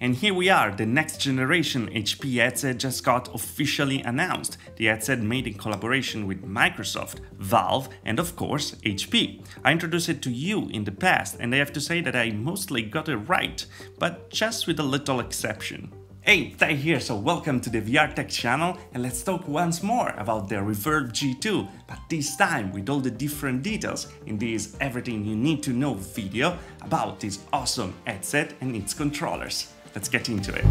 And here we are, the next generation HP headset just got officially announced. The headset made in collaboration with Microsoft, Valve, and of course HP. I introduced it to you in the past, and I have to say that I mostly got it right, but just with a little exception. Hey, Ty here, so welcome to the VR Tech channel, and let's talk once more about the Reverb G2, but this time with all the different details in this everything you need to know video about this awesome headset and its controllers. Let's get into it.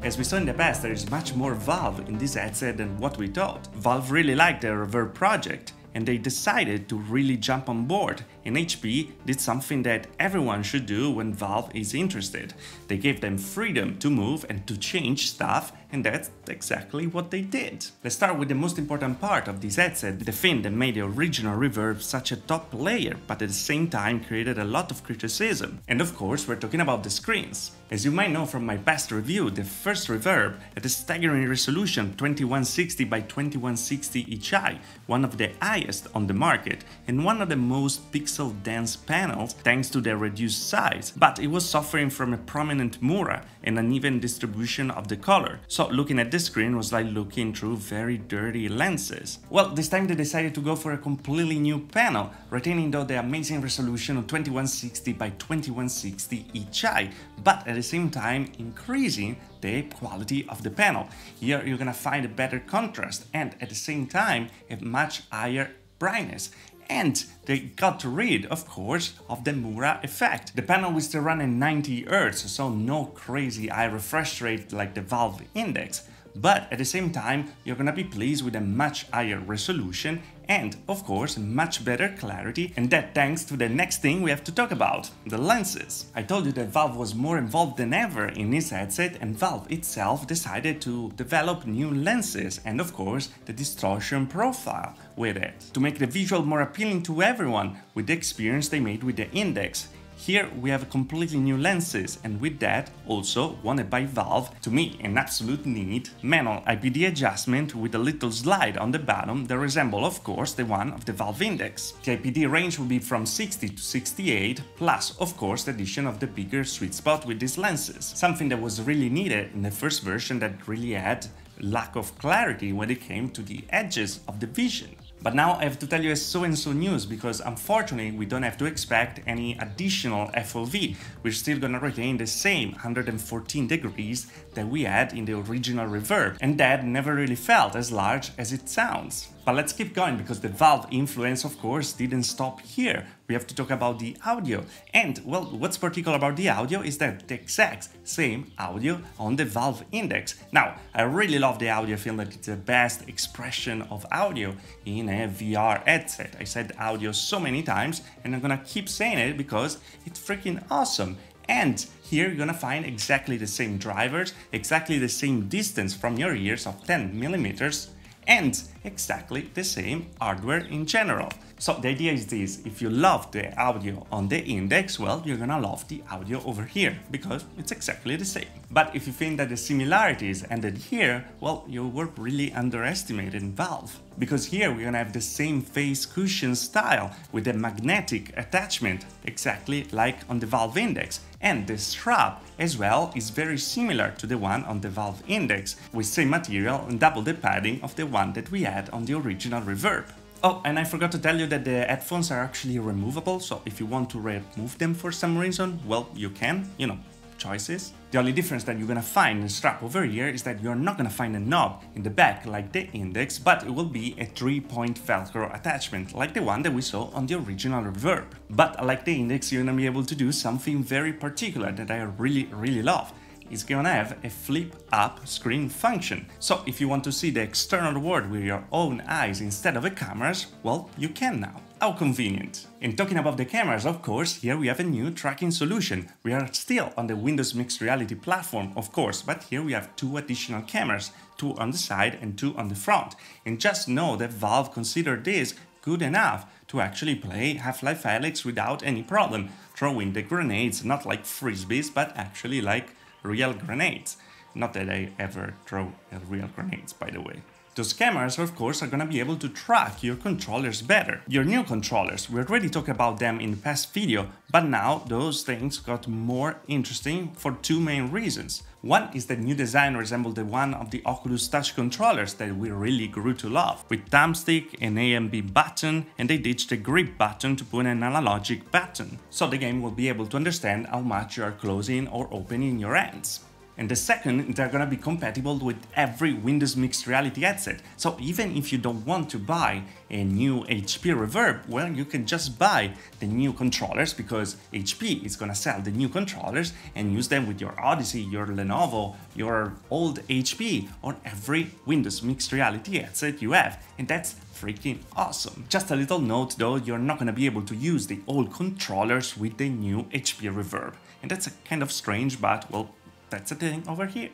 As we saw in the past, there is much more Valve in this headset than what we thought. Valve really liked the Reverb project, and they decided to really jump on board, and HP did something that everyone should do when Valve is interested. They gave them freedom to move and to change stuff, and that's exactly what they did. Let's start with the most important part of this headset, the thing that made the original Reverb such a top player, but at the same time created a lot of criticism. And of course, we're talking about the screens. As you might know from my past review, the first Reverb had a staggering resolution 2160 by 2160 each eye, one of the highest on the market, and one of the most pixel-dense panels thanks to their reduced size, but it was suffering from a prominent Mura and uneven distribution of the color, so looking at the screen was like looking through very dirty lenses. Well, this time they decided to go for a completely new panel, retaining though the amazing resolution of 2160 by 2160 each eye, but at the same time increasing the quality of the panel. Here you're gonna find a better contrast and at the same time a much higher brightness. And they got rid, of course, of the Mura effect. The panel will still run at 90 Hz, so no crazy high refresh rate like the Valve Index. But at the same time, you're gonna be pleased with a much higher resolution and, of course, much better clarity, and that thanks to the next thing we have to talk about, the lenses. I told you that Valve was more involved than ever in this headset, and Valve itself decided to develop new lenses and, of course, the distortion profile with it, to make the visual more appealing to everyone with the experience they made with the Index. Here we have completely new lenses, and with that also wanted by Valve, to me an absolute need, manual IPD adjustment with a little slide on the bottom that resemble of course the one of the Valve Index. The IPD range will be from 60 to 68, plus of course the addition of the bigger sweet spot with these lenses, something that was really needed in the first version that really had lack of clarity when it came to the edges of the vision. But now I have to tell you a so-and-so news, because unfortunately we don't have to expect any additional FOV. We're still gonna retain the same 114 degrees that we had in the original Reverb, and that never really felt as large as it sounds. But let's keep going, because the Valve influence of course didn't stop here. We have to talk about the audio, and well, what's particular about the audio is that the exact same audio on the Valve Index. Now, I really love the audio, I feel that it's the best expression of audio in a VR headset. I said audio so many times, and I'm gonna keep saying it because it's freaking awesome. And here you're gonna find exactly the same drivers, exactly the same distance from your ears of 10 millimeters, and exactly the same hardware in general. So the idea is this: if you love the audio on the Index, well, you're gonna love the audio over here, because it's exactly the same. But if you think that the similarities ended here, well, you were really underestimating Valve. Because here we're gonna have the same face cushion style with a magnetic attachment, exactly like on the Valve Index. And the strap as well is very similar to the one on the Valve Index, with same material and double the padding of the one that we had on the original Reverb. Oh, and I forgot to tell you that the headphones are actually removable, so if you want to remove them for some reason, well, you can, you know, choices. The only difference that you're gonna find in the strap over here is that you're not gonna find a knob in the back like the Index, but it will be a 3-point Velcro attachment, like the one that we saw on the original Reverb. But like the Index, you're gonna be able to do something very particular that I really love. It's gonna have a flip-up screen function. So if you want to see the external world with your own eyes instead of a cameras, well, you can now. How convenient. And talking about the cameras, of course, here we have a new tracking solution. We are still on the Windows Mixed Reality platform, of course, but here we have 2 additional cameras, 2 on the side and 2 on the front. And just know that Valve considered this good enough to actually play Half-Life Alyx without any problem, throwing the grenades not like frisbees, but actually like real grenades. Not that I ever throw real grenades, by the way. Those cameras, of course, are gonna be able to track your controllers better. Your new controllers, we already talked about them in the past video, but now those things got more interesting for two main reasons. One is that new design resembled the one of the Oculus Touch controllers that we really grew to love, with thumbstick, an A and B button, and they ditched the grip button to put an analogic button, so the game will be able to understand how much you are closing or opening your hands. And the second, they're gonna be compatible with every Windows Mixed Reality headset. So even if you don't want to buy a new HP Reverb, well, you can just buy the new controllers because HP is gonna sell the new controllers and use them with your Odyssey, your Lenovo, your old HP, or every Windows Mixed Reality headset you have. And that's freaking awesome. Just a little note though, you're not gonna be able to use the old controllers with the new HP Reverb. And that's a kind of strange, but well, that's the thing over here.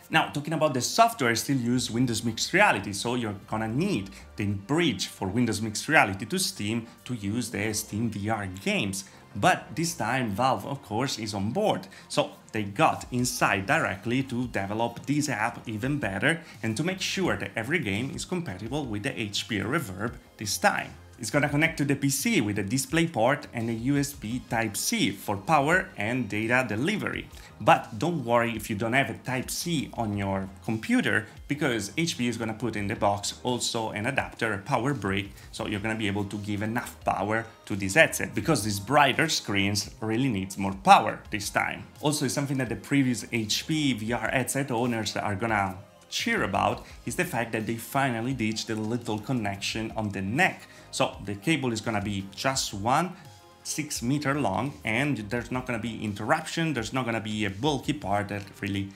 Now, talking about the software, I still use Windows Mixed Reality, so you're gonna need the bridge for Windows Mixed Reality to Steam to use the Steam VR games. But this time Valve, of course, is on board, so they got inside directly to develop this app even better and to make sure that every game is compatible with the HP Reverb this time. It's gonna connect to the PC with a DisplayPort and a USB Type-C for power and data delivery. But don't worry if you don't have a Type-C on your computer, because HP is gonna put in the box also an adapter, a power brick, so you're gonna be able to give enough power to this headset, because these brighter screens really needs more power this time. Also, something that the previous HP VR headset owners are gonna cheer about is the fact that they finally ditched the little connection on the neck. So the cable is gonna be just 6 meters long, and there's not gonna be interruption, there's not gonna be a bulky part that really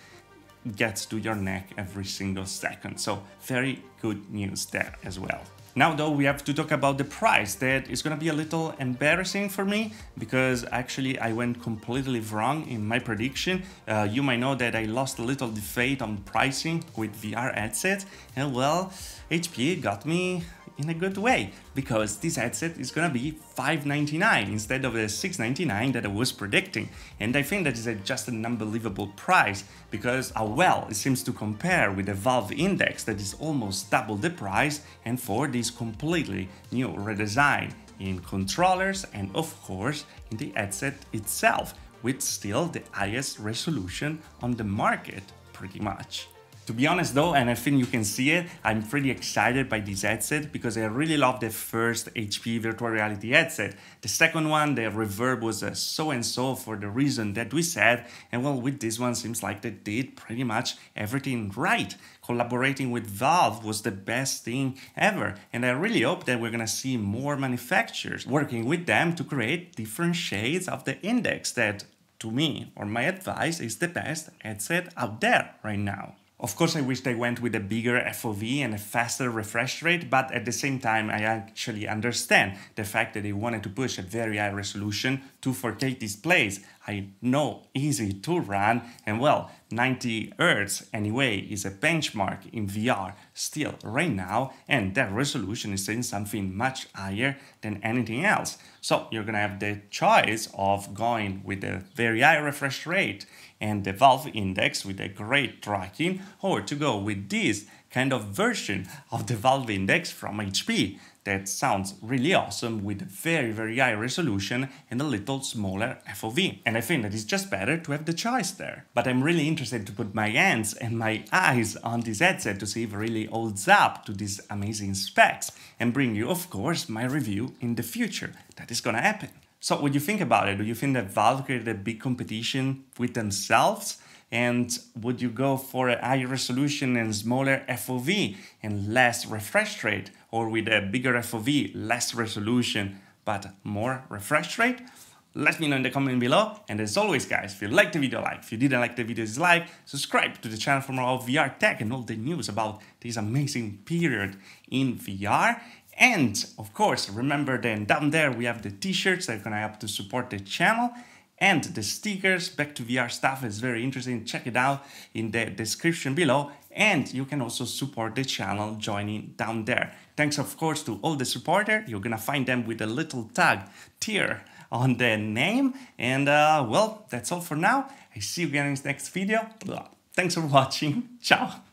gets to your neck every single second. So very good news there as well. Now though, we have to talk about the price. That is gonna be a little embarrassing for me, because actually I went completely wrong in my prediction. You might know that I lost a little debate on pricing with VR headsets, and well, HP got me in a good way, because this headset is gonna be $599 instead of the $699 that I was predicting. And I think that is just an unbelievable price, because how well it seems to compare with the Valve Index that is almost double the price, and for this completely new redesign in controllers and of course in the headset itself, with still the highest resolution on the market pretty much. To be honest though, and I think you can see it, I'm pretty excited by this headset because I really love the first HP virtual reality headset. The second one, the Reverb, was so-and-so for the reason that we said, and well, with this one seems like they did pretty much everything right. Collaborating with Valve was the best thing ever, and I really hope that we're gonna see more manufacturers working with them to create different shades of the Index that, to me, or my advice, is the best headset out there right now. Of course, I wish they went with a bigger FOV and a faster refresh rate, but at the same time, I actually understand the fact that they wanted to push a very high resolution 2.4K displays. I know easy to run, and well, 90 Hz anyway is a benchmark in VR still right now, and that resolution is saying something much higher than anything else. So you're gonna have the choice of going with a very high refresh rate and the Valve Index with a great tracking, or to go with this kind of version of the Valve Index from HP that sounds really awesome with a very high resolution and a little smaller FOV. And I think that it's just better to have the choice there. But I'm really interested to put my hands and my eyes on this headset to see if it really holds up to these amazing specs, and bring you, of course, my review in the future. That is gonna happen. So what do you think about it? Do you think that Valve created a big competition with themselves? And would you go for a higher resolution and smaller FOV and less refresh rate? Or with a bigger FOV, less resolution, but more refresh rate? Let me know in the comment below. And as always guys, if you liked the video, like. If you didn't like the video, dislike. Subscribe to the channel for more VR tech and all the news about this amazing period in VR. And of course, remember then down there we have the t-shirts that are gonna help to support the channel, and the stickers. Back to VR stuff is very interesting. Check it out in the description below. And you can also support the channel joining down there. Thanks of course to all the supporters. You're gonna find them with a little tag tier on the name. And well, that's all for now. I see you again in the next video. Thanks for watching. Ciao.